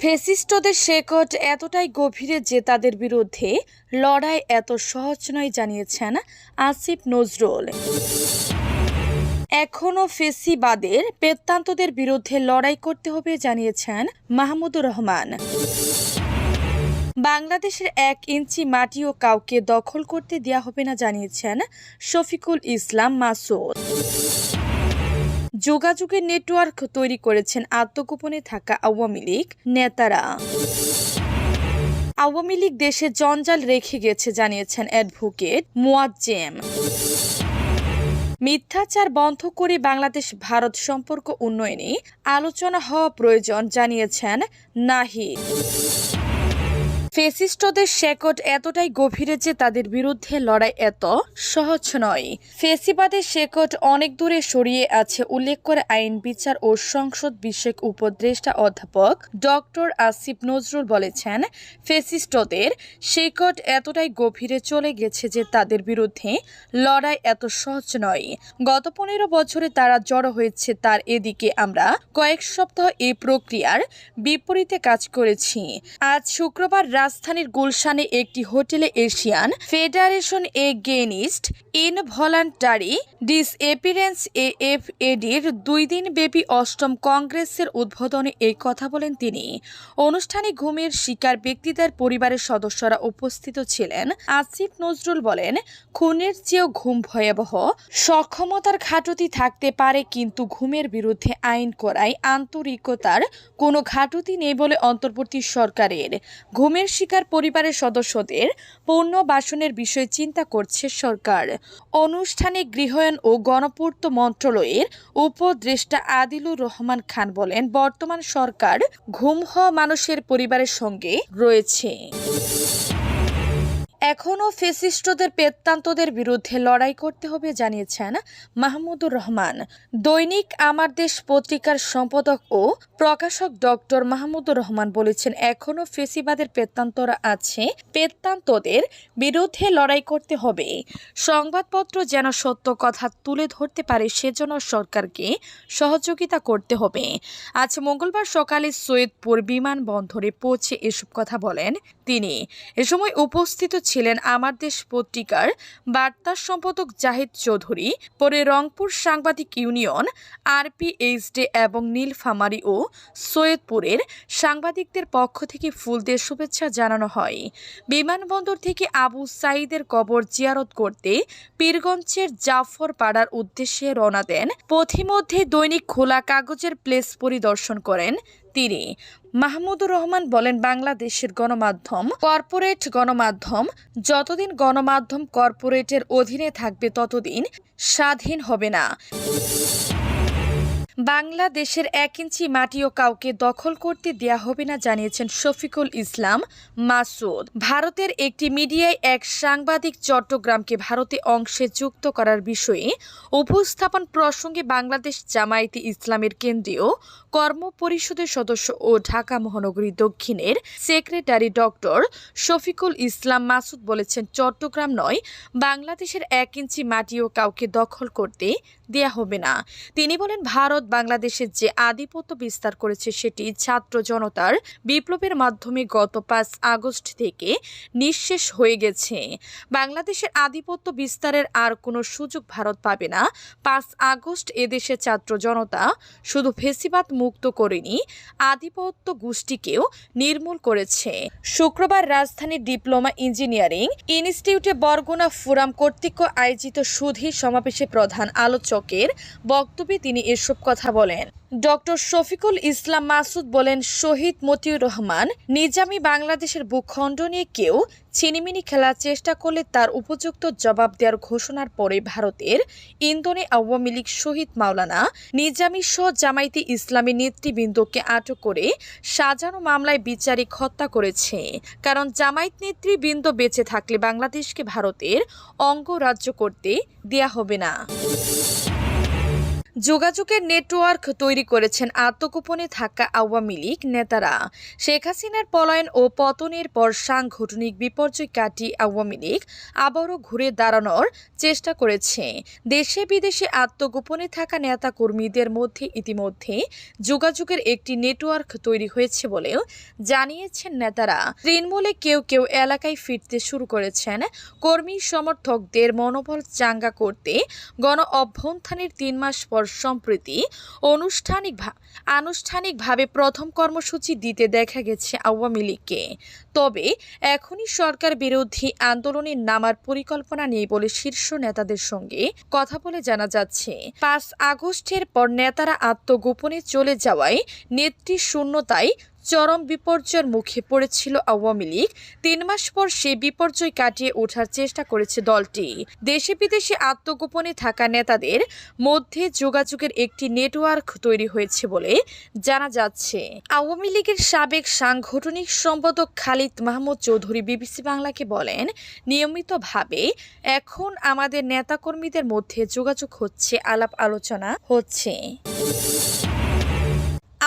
ফ্যাসিস্টদের শেকড় এতটাই গভীরে যে তাদের বিরুদ্ধে লড়াই এত সহজ নয় জানিয়েছেন আসিফ নজরুল। এখনও ফেসিবাদের পেত্তান্তদের বিরুদ্ধে লড়াই করতে হবে জানিয়েছেন মাহমুদুর রহমান। বাংলাদেশের 1 ইঞ্চি মাটিও কাউকে দখল করতে দেয়া হবে না জানিয়েছেন শফিকুল ইসলাম মাসুদ। যোগাযোগের নেটওয়ার্ক তৈরি করেছেন আত্মগোপনে থাকা আওয়ামী লীগ নেতারা। আওয়ামী লীগ দেশে জঞ্জাল রেখে গেছে জানিয়েছেন অ্যাডভোকেট মুয়াজ্জেম। মিথ্যাচার বন্ধ করে বাংলাদেশ ভারত সম্পর্ক উন্নয়নে আলোচনা হওয়া প্রয়োজন জানিয়েছেন নাহিদ। ফ্যাসিস্টদের শেকড় এতটাই গভীরে যে তাদের বিরুদ্ধে লড়াই এত সহজ নয়। ফ্যাসিবাদের শেকড় অনেক দূরে সরিয়ে আছে উল্লেখ করে আইন বিচার ও সংসদ বিষয়ক উপদেষ্টা অধ্যাপক ডক্টর আসিফ নজরুল বলেছেন, ফ্যাসিস্টদের শেকড় এতটাই গভীরে চলে গেছে যে তাদের বিরুদ্ধে লড়াই এত সহজ নয়। গত 15 বছরে তারা জড়ো হয়েছে, তার এদিকে আমরা কয়েক সপ্তাহ এই প্রক্রিয়ার বিপরীতে কাজ করেছি। আজ শুক্রবার রাজধানীর গুলশানে একটি হোটেলে Asian Federation Against Involuntary Disappearance AFADর 2 দিন ব্যাপী 8ম কংগ্রেসের উদ্বোধনে এই কথা বলেন তিনি। অনুষ্ঠানে ঘুমের শিকার ব্যক্তিদের পরিবারের সদস্যরা উপস্থিত ছিলেন। আসিফ নজরুল বলেন, খুনের চেয়েও ঘুম ভয়াবহ। সক্ষমতার ঘাটতি থাকতে পারে, কিন্তু ঘুমের বিরুদ্ধে আইন করায় আন্তরিকতার কোনো ঘাটতি নেই বলে অন্তর্বর্তী সরকারের। ঘুমের শিকার পরিবারের সদস্যদের পুনর্বাসনের বিষয়ে চিন্তা করছে সরকার। অনুষ্ঠানে গৃহায়ন ও গণপূর্ত মন্ত্রণালয়ের উপদেষ্টা আদিলুর রহমান খান বলেন, বর্তমান সরকার ঘুম হওয়া মানুষের পরিবারের সঙ্গে রয়েছে। এখনও ফ্যাসিস্টদের পেত্তান্তদের বিরুদ্ধে লড়াই করতে হবে জানিয়েছেন মাহমুদুর রহমান। দৈনিক আমার দেশ পত্রিকার সম্পাদক ও প্রকাশক ডক্টর মাহমুদুর রহমান বলেছেন, এখনও ফ্যাসিবাদের পেত্তান্তরা আছে, পেত্তান্তদের বিরুদ্ধে লড়াই করতে হবে। সংবাদপত্র যেন সত্য কথা তুলে ধরতে পারে, সেজন্য সরকারকে সহযোগিতা করতে হবে। আজ মঙ্গলবার সকালে সৈয়দপুর বিমানবন্দরে পৌঁছে এসব কথা বলেন তিনি। এ সময় উপস্থিত ছিলেন আমার দেশ পত্রিকার বার্তা সম্পাদক জাহিদ চৌধুরী, পরে রংপুর সাংবাদিক ইউনিয়ন RPHD এবং নীলফামারী ও সৈয়দপুরের সাংবাদিকদের পক্ষ থেকে ফুল দিয়ে শুভেচ্ছা জানানো হয়। বিমানবন্দর থেকে আবু সাঈদের কবর জিয়ারত করতে পীরগঞ্জের জাফর পাড়ার উদ্দেশ্যে রওনা দেন। পথিমধ্যে দৈনিক খোলা কাগজের প্লেস পরিদর্শন করেন তিনি। মাহমুদুর রহমান বলেন, বাংলাদেশের গণমাধ্যম কর্পোরেট গণমাধ্যম, যতদিন গণমাধ্যম কর্পোরেটের অধীনে থাকবে ততদিন স্বাধীন হবে না। বাংলাদেশের 1 ইঞ্চি মাটিও কাউকে দখল করতে দেয়া হবে না জানিয়েছেন শফিকুল ইসলাম মাসুদ। ভারতের একটি মিডিয়ায় এক সাংবাদিক চট্টগ্রামকে ভারতে অংশে যুক্ত করার বিষয়ে উপস্থাপন প্রসঙ্গে বাংলাদেশ জামায়াতে ইসলামের কেন্দ্রীয় কর্মপরিষদের সদস্য ও ঢাকা মহানগরী দক্ষিণের সেক্রেটারি ডক্টর শফিকুল ইসলাম মাসুদ বলেছেন, চট্টগ্রাম নয়, বাংলাদেশের 1 ইঞ্চি মাটিও কাউকে দখল করতে দেয়া হবে না। তিনি বলেন, ভারত বাংলাদেশের যে আধিপত্য বিস্তার করেছে সেটি ছাত্র জনতার বিপ্লবের মাধ্যমে গত 5 আগস্ট থেকে নিঃশেষ হয়ে গেছে। বাংলাদেশের আধিপত্য বিস্তারের আর কোনো সুযোগ ভারত পাবে না। 5 আগস্ট এদেশের ছাত্র জনতা শুধু ফ্যাসিবাদ মুক্ত করেনি, আধিপত্য গোষ্ঠীকেও নির্মূল করেছে। শুক্রবার রাজধানীর ডিপ্লোমা ইঞ্জিনিয়ারিং ইনস্টিটিউটে বরগুনা ফোরাম কর্তৃক আয়োজিত সুধী সমাবেশে প্রধান আলোচকের বক্তব্যে তিনি এসব কথা কথা বলেন। ডক্টর শফিকুল ইসলাম মাসুদ বলেন, শহীদ মতিউর রহমান নিজামী বাংলাদেশের ভূখণ্ড নিয়ে কেউ ছিনিমিনি খেলার চেষ্টা করলে তার উপযুক্ত জবাব দেওয়ার ঘোষণার পরে ভারতের ইন্ধনে আওয়ামী লীগ শহীদ মাওলানা নিজামী সহ জামায়াতে ইসলামী নেতৃবৃন্দকে আটক করে সাজানো মামলায় বিচারিক হত্যা করেছে। কারণ জামায়াত নেতৃবৃন্দ বেঁচে থাকলে বাংলাদেশকে ভারতের অঙ্গরাজ্য করতে দেয়া হবে না। যোগাযোগের নেটওয়ার্ক তৈরি করেছেন আত্মগোপনে থাকা আওয়ামী লীগ নেতারা। শেখ হাসিনার পলায়ন ও পতনের পর সাংগঠনিক বিপর্যয় কাটিয়ে আওয়ামী লীগ আবারও ঘুরে দাঁড়ানোর চেষ্টা করেছে। দেশে বিদেশে আত্মগোপনে থাকা নেতা কর্মীদের মধ্যে ইতিমধ্যে যোগাযোগের একটি নেটওয়ার্ক তৈরি হয়েছে বলেও জানিয়েছেন নেতারা। তৃণমূলে কেউ কেউ এলাকায় ফিরতে শুরু করেছেন। কর্মী সমর্থকদের মনোবল চাঙ্গা করতে গণ অভ্যুত্থানের 3 মাস পর সম্প্রতি আনুষ্ঠানিকভাবে প্রথম কর্মসূচি দিতে দেখা গেছে আওয়ামী লীগকে। তবে এখনই সরকার বিরোধী আন্দোলনে নামার পরিকল্পনা নেই বলে শীর্ষ নেতাদের সঙ্গে কথা বলে জানা যাচ্ছে। 5 আগস্টের পর নেতারা আত্মগোপনে চলে যাওয়ায় নেত্রী শূন্যতায় চরম বিপর্যয়ের মুখে পড়েছিল আওয়ামী লীগ। 3 মাস পর সেই বিপর্যয় কাটিয়ে ওঠার চেষ্টা করেছে দলটি। দেশে বিদেশে আত্মগোপনে থাকা নেতাদের মধ্যে যোগাযোগের একটি নেটওয়ার্ক তৈরি হয়েছে বলে জানা যাচ্ছে। আওয়ামী লীগের সাবেক সাংগঠনিক সম্পাদক খালিদ মাহমুদ চৌধুরী বিবিসি বাংলাকে বলেন, নিয়মিতভাবে এখন আমাদের নেতাকর্মীদের মধ্যে যোগাযোগ হচ্ছে, আলাপ আলোচনা হচ্ছে।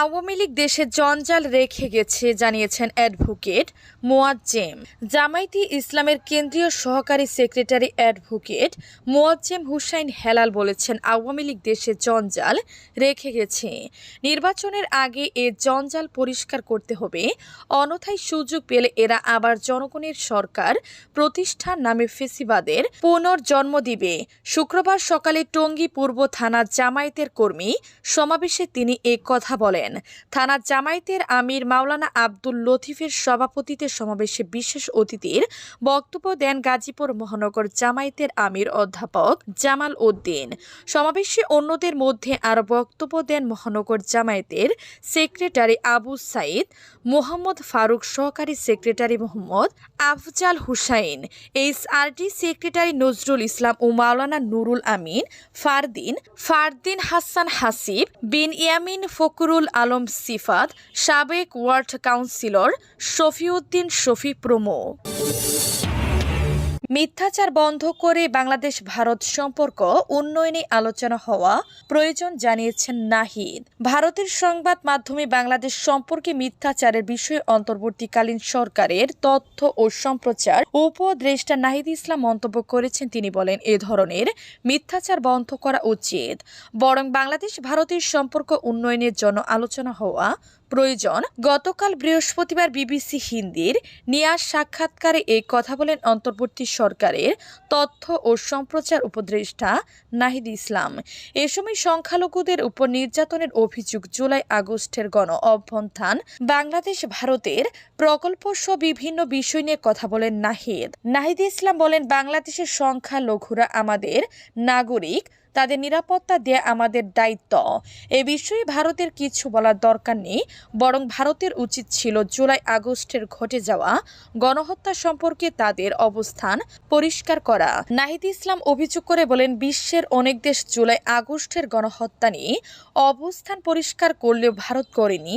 আওয়ামী লীগ দেশে জঞ্জাল রেখে গেছে জানিয়েছেন অ্যাডভোকেট মোয়াজ্জেম। জামায়াতে ইসলামের কেন্দ্রীয় সহকারী সেক্রেটারি অ্যাডভোকেট মোয়াজ্জেম হুসাইন হেলাল বলেছেন, আওয়ামী লীগ দেশে জঞ্জাল রেখে গেছে। নির্বাচনের আগে এ জঞ্জাল পরিষ্কার করতে হবে, অন্যথায় সুযোগ পেলে এরা আবার জনগণের সরকার প্রতিষ্ঠার নামে ফেসিবাদের পুনর্জন্ম দিবে। শুক্রবার সকালে টঙ্গী পূর্ব থানা জামায়াতের কর্মী সমাবেশে তিনি এ কথা বলেন। থানা জামায়াতের আমির মাওলানা আব্দুল লতিফের সভাপতিত্বে সমাবেশে বিশেষ অতিথির বক্তব্য দেন গাজীপুর মহানগর জামায়াতের আমির অধ্যাপক জামাল উদ্দিন। সমাবেশে অন্যদের মধ্যে আরও বক্তব্য দেন মহানগর জামায়াতের সেক্রেটারি আবু সাইদ, মোহাম্মদ ফারুক সহকারী secretary Mohammad Afzal Hossain, HRD secretary Nazrul Islam ও মাওলানা নুরুল আমিন, ফারদিন হাসান হাসিব, বিন ইয়ামিন, ফকরুল আলম সিফাত, সাবেক ওয়ার্ড কাউন্সিলর শফিউদ্দিন শফি প্রমুখ। মিথ্যাচার বন্ধ করে বাংলাদেশ ভারত সম্পর্ক উন্নয়নে আলোচনা হওয়া প্রয়োজন জানিয়েছেন নাহিদ। ভারতের সংবাদ মাধ্যমে বাংলাদেশ সম্পর্কে মিথ্যাচারের বিষয়ে অন্তর্বর্তীকালীন সরকারের তথ্য ও সম্প্রচার উপদেষ্টা নাহিদ ইসলাম মন্তব্য করেছেন। তিনি বলেন, এ ধরনের মিথ্যাচার বন্ধ করা উচিত, বরং বাংলাদেশ ভারতের সম্পর্ক উন্নয়নের জন্য আলোচনা হওয়া প্রয়োজন। গতকাল বৃহস্পতিবার বিবিসি হিন্দির নিয়াজ সাক্ষাৎকারে এই কথা বলেন অন্তর্বর্তী সরকারের তথ্য ও সম্প্রচার উপদেষ্টা নাহিদ ইসলাম। এ সময় সংখ্যালঘুদের উপর নির্যাতনের অভিযোগ, জুলাই আগস্টের গণ অভ্যুত্থান, বাংলাদেশ ভারতের প্রকল্প সহ বিভিন্ন বিষয় নিয়ে কথা বলেন নাহিদ ইসলাম বলেন, বাংলাদেশের সংখ্যালঘুরা আমাদের নাগরিক, তাদের নিরাপত্তা দেয়া আমাদের দায়িত্ব। এ বিষয়ে ভারতের কিছু বলার দরকার নেই, বরং ভারতের উচিত ছিল জুলাই আগস্টের ঘটে যাওয়া গণহত্যা সম্পর্কে তাদের অবস্থান পরিষ্কার করা। নাহিদ ইসলাম অভিযোগ করে বলেন, বিশ্বের অনেক দেশ জুলাই আগস্টের গণহত্যা নিয়ে অবস্থান পরিষ্কার করলেও ভারত করেনি।